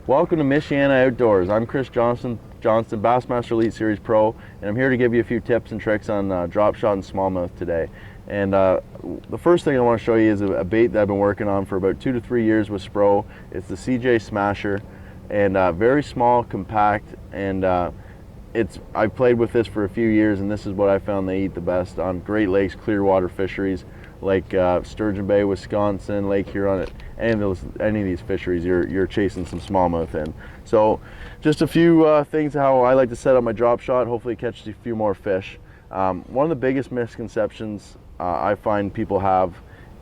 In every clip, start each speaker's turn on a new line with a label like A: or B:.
A: Welcome to Michiana Outdoors. I'm Chris Johnston, Bassmaster Elite Series Pro, and I'm here to give you a few tips and tricks on drop shot and smallmouth today. And the first thing I want to show you is a bait that I've been working on for about 2 to 3 years with Spro. It's the CJ Smasher, and very small, compact, and I've played with this for a few years, and this is what I found they eat the best on Great Lakes, clear water fisheries like Sturgeon Bay, Wisconsin, Lake Huron. Any of these fisheries, you're chasing some smallmouth in. So just a few things how I like to set up my drop shot, hopefully catch a few more fish. One of the biggest misconceptions I find people have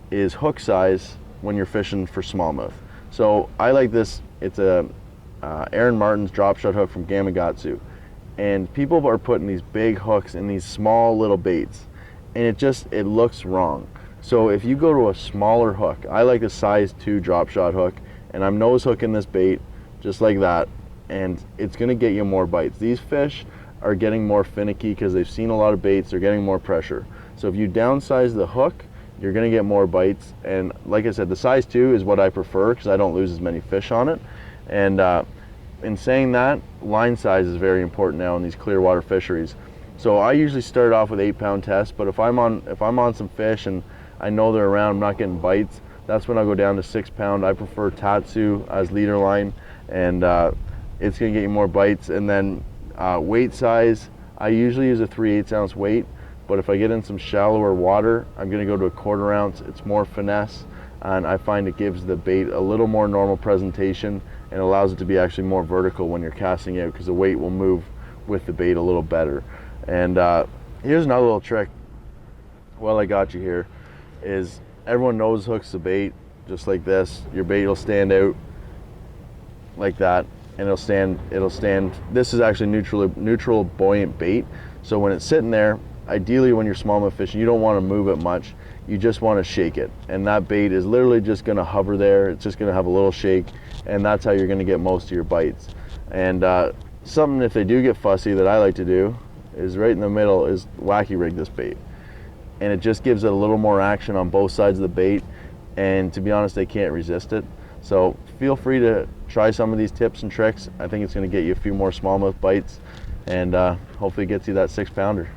A: is hook size when you're fishing for smallmouth. So I like this, it's a Aaron Martin's drop shot hook from Gamakatsu, and people are putting these big hooks in these small little baits, and it looks wrong. So if you go to a smaller hook, I like a size 2 drop shot hook, and I'm nose hooking this bait just like that, and it's gonna get you more bites. These fish are getting more finicky because they've seen a lot of baits, they're getting more pressure. So if you downsize the hook, you're gonna get more bites. And like I said, the size 2 is what I prefer because I don't lose as many fish on it. And in saying that, line size is very important now in these clear water fisheries. So I usually start off with 8-pound test, but if I'm on some fish and I know they're around, I'm not getting bites, that's when I'll go down to 6-pound. I prefer Tatsu as leader line, and it's gonna get you more bites. And then weight size, I usually use a 3/8 ounce weight, but if I get in some shallower water, I'm gonna go to a 1/4 ounce. It's more finesse, and I find it gives the bait a little more normal presentation and allows it to be actually more vertical when you're casting out, because the weight will move with the bait a little better. And here's another little trick while I got you here, is everyone knows hooks the bait just like this. Your bait will stand out like that, and it'll stand. This is actually neutral buoyant bait, so when it's sitting there, ideally when you're smallmouth fishing, you don't want to move it much, you just want to shake it, and that bait is literally just going to hover there. It's just going to have a little shake, and that's how you're going to get most of your bites. And something, if they do get fussy, that I like to do is right in the middle is wacky rig this bait, and it just gives it a little more action on both sides of the bait, and to be honest, they can't resist it. So feel free to try some of these tips and tricks. I think it's going to get you a few more smallmouth bites, and hopefully it gets you that 6-pounder.